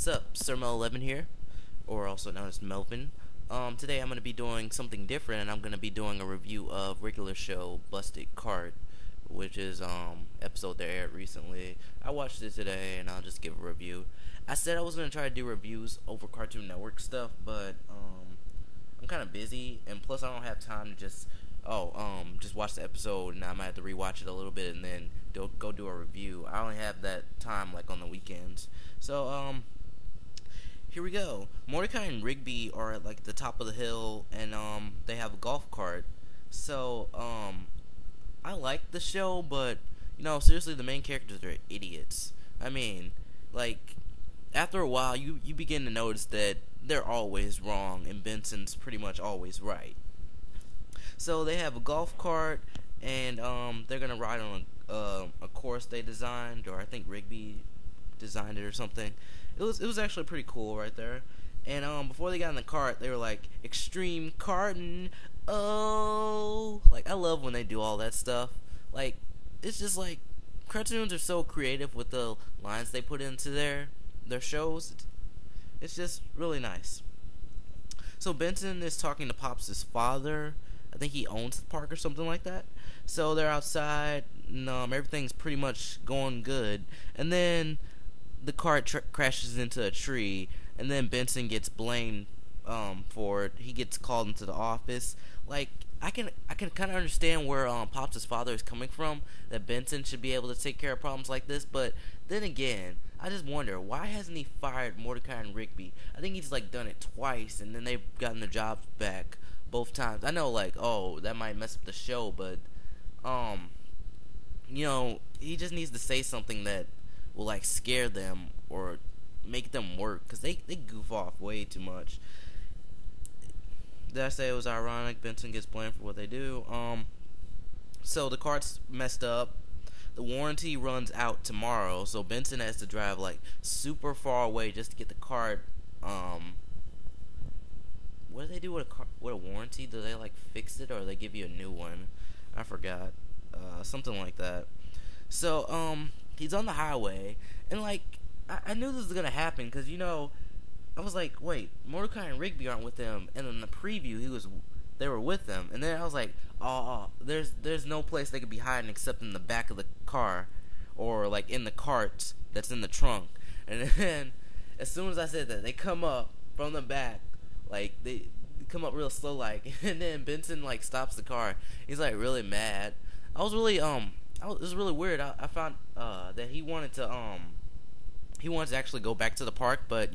What's up? Sir11 here, or also known as Melvin. Today I'm going to be doing something different, and I'm going to be doing a review of regular show Busted Cart, which is episode that aired recently. I watched it today, and I'll just give a review. I said I was going to try to do reviews over Cartoon Network stuff, but I'm kind of busy, and plus I don't have time to just watch the episode, and I might have to rewatch it a little bit and then go do a review. I only have that time like on the weekends. So here we go. Mordecai and Rigby are at like the top of the hill, and they have a golf cart. So I like the show, but seriously, the main characters are idiots. I mean, like, after a while you begin to notice that they're always wrong and Benson's pretty much always right. So they have a golf cart, and they're gonna ride on a course they designed, or I think Rigby designed it or something. It was actually pretty cool right there. And before they got in the cart, they were like, "Extreme carton." Oh, like, I love when they do all that stuff. Like, it's just like, cartoons are so creative with the lines they put into their shows. It's just really nice. So Benson is talking to Pops' father. I think he owns the park or something like that. So they're outside, and everything's pretty much going good. And then the cart crashes into a tree, and then Benson gets blamed for it. He gets called into the office. Like, I can kind of understand where Pops' father is coming from, that Benson should be able to take care of problems like this. But then again, I just wonder, why hasn't he fired Mordecai and Rigby? I think he's like done it twice, and then they've gotten their jobs back both times. I know, like, oh, that might mess up the show, but he just needs to say something that will like scare them or make them work, because they goof off way too much. Did I say it was ironic? Benson gets blamed for what they do. So the cart's messed up. The warranty runs out tomorrow, so Benson has to drive like super far away just to get the cart. What do they do with a warranty? Do they like fix it, or they give you a new one? I forgot. Something like that. So he's on the highway, and like, I knew this was gonna happen, because I was like, wait, Mordecai and Rigby aren't with them, and in the preview they were with them, and then I was like, oh, there's no place they could be hiding except in the back of the car, or like in the cart that's in the trunk. And then as soon as I said that, they come up from the back, like they come up real slow, like, and then Benson like stops the car. He's like really mad. It was really weird. I found that he wanted to actually go back to the park, but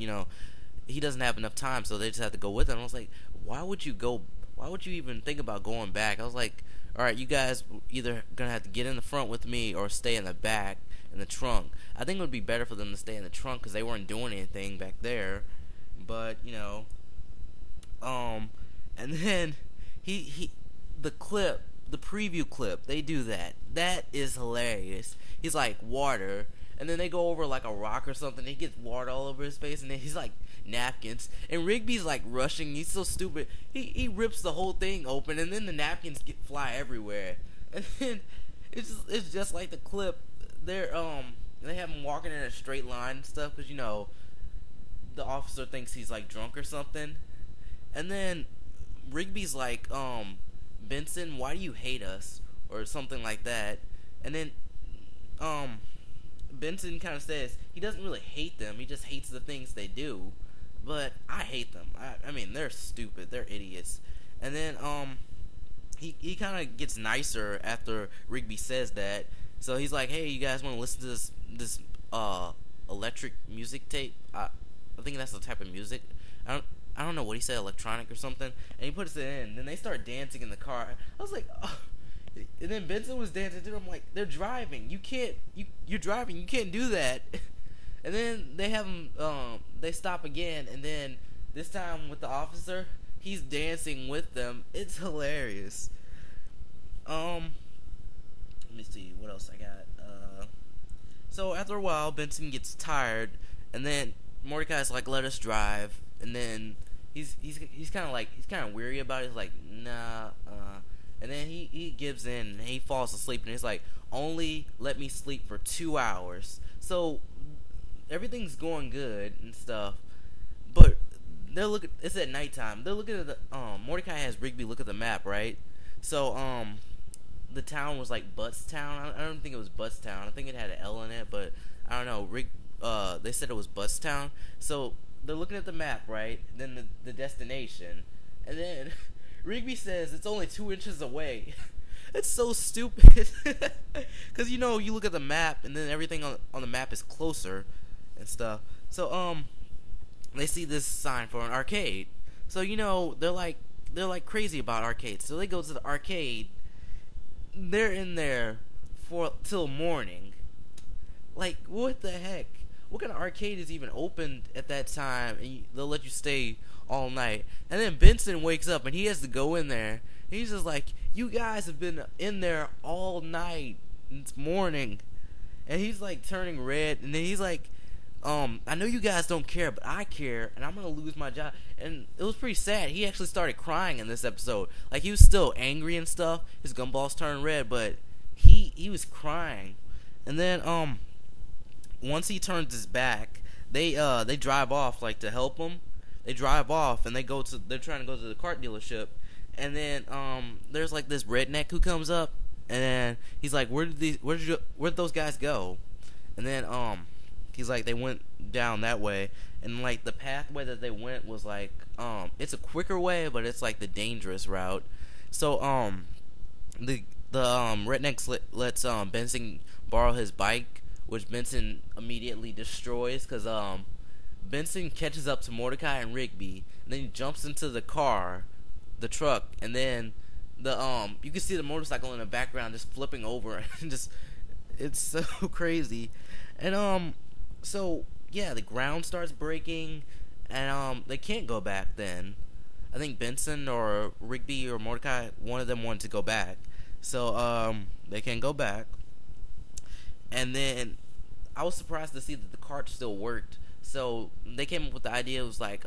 he doesn't have enough time, so they just have to go with him. I was like, why would you even think about going back? I was like, alright, you guys either gonna have to get in the front with me or stay in the back in the trunk. I think it would be better for them to stay in the trunk, because they weren't doing anything back there. But and then the preview clip, they do that is hilarious. He's like, water, and then they go over like a rock or something, and he gets water all over his face, and then he's like, napkins, and Rigby's like rushing. He's so stupid, he rips the whole thing open, and then the napkins fly everywhere. And then it's just like the clip. They have him walking in a straight line and stuff, because the officer thinks he's like drunk or something. And then Rigby's like, Benson, why do you hate us, or something like that. And then Benson kind of says he doesn't really hate them, he just hates the things they do. But I hate them. I mean, they're stupid, they're idiots. And then he kind of gets nicer after Rigby says that. So he's like, hey, you guys want to listen to this electric music tape? I think that's the type of music. I don't know what he said, electronic or something. And he puts it in. Then they start dancing in the car. I was like, oh. And then Benson was dancing too. I'm like, they're driving. You're driving. You can't do that. And then they have him. They stop again, and then this time with the officer, he's dancing with them. It's hilarious. Let me see what else I got. So after a while, Benson gets tired, and then Mordecai's like, "Let us drive." And then he's kind of weary about it. He's like, "Nah." And then he gives in, and he falls asleep, and he's like, "Only let me sleep for 2 hours." So everything's going good and stuff, but they're looking. It's at nighttime. They're looking at the Mordecai has Rigby look at the map, right? So the town was like Buttstown. I don't think it was Buttstown. I think it had an L in it, but I don't know. They said it was Buttstown. So they're looking at the map, right? Then the destination, and then Rigby says it's only 2 inches away. It's so stupid. Cause you look at the map, and then everything on the map is closer and stuff. So they see this sign for an arcade. So they're like crazy about arcades. So they go to the arcade. They're in there for till morning. Like, what the heck? What kind of arcade is even open at that time? And they'll let you stay all night. And then Benson wakes up and he has to go in there. He's just like, you guys have been in there all night. It's morning. And he's like turning red. And then he's like, I know you guys don't care, but I care, and I'm gonna lose my job. And it was pretty sad. He actually started crying in this episode. Like, he was still angry and stuff. His gumballs turned red, but he was crying. And then once he turns his back, they drive off like to help him. They drive off and they're trying to go to the cart dealership. And then there's like this redneck who comes up, and then he's like, where'd those guys go? And then he's like, they went down that way, and like the pathway that they went was like it's a quicker way, but it's like the dangerous route. So the redneck lets Benson borrow his bike, which Benson immediately destroys because Benson catches up to Mordecai and Rigby, and then he jumps into the truck, and then you can see the motorcycle in the background just flipping over and just it's so crazy. And so yeah, the ground starts breaking, and they can't go back then. I think Benson or Rigby or Mordecai, one of them wanted to go back. So they can't go back. And then I was surprised to see that the cart still worked. So they came up with the idea. It was like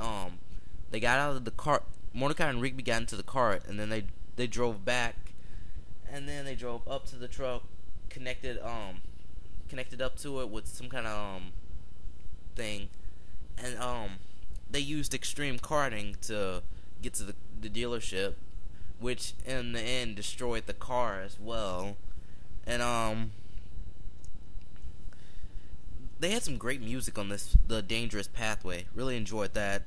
they got out of the cart. Mordecai and Rigby got into the cart, and then they drove back, and then they drove up to the truck, connected up to it with some kind of thing, and they used extreme karting to get to the dealership, which in the end destroyed the car as well. And they had some great music on the dangerous pathway. Really enjoyed that.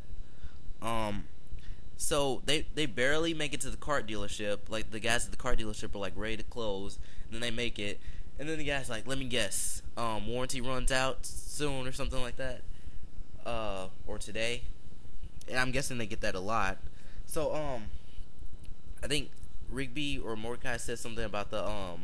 So they barely make it to the cart dealership. Like, the guys at the cart dealership are like ready to close, and then they make it, and then the guy's like, let me guess, warranty runs out soon or something like that, or today. And I'm guessing they get that a lot. So I think Rigby or Mordecai said something about the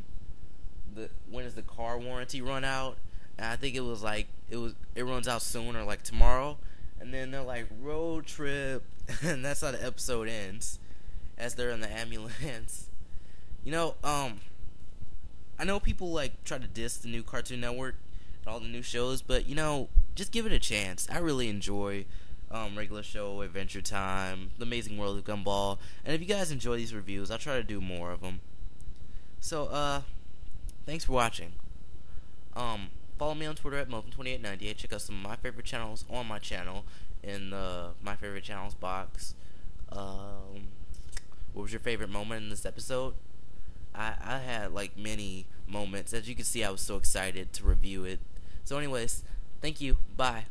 when does the car warranty run out? And I think it was like it runs out soon or like tomorrow. And then they're like, road trip, and that's how the episode ends, as they're in the ambulance. I know people like try to diss the new Cartoon Network and all the new shows, but just give it a chance. I really enjoy Regular Show, Adventure Time, The Amazing World of Gumball, and if you guys enjoy these reviews, I'll try to do more of them. So thanks for watching. Follow me on Twitter at Melvin2898. Check out some of my favorite channels on my channel in the My Favorite Channels box. What was your favorite moment in this episode? I had like many moments. As you can see, I was so excited to review it. So anyways, thank you. Bye.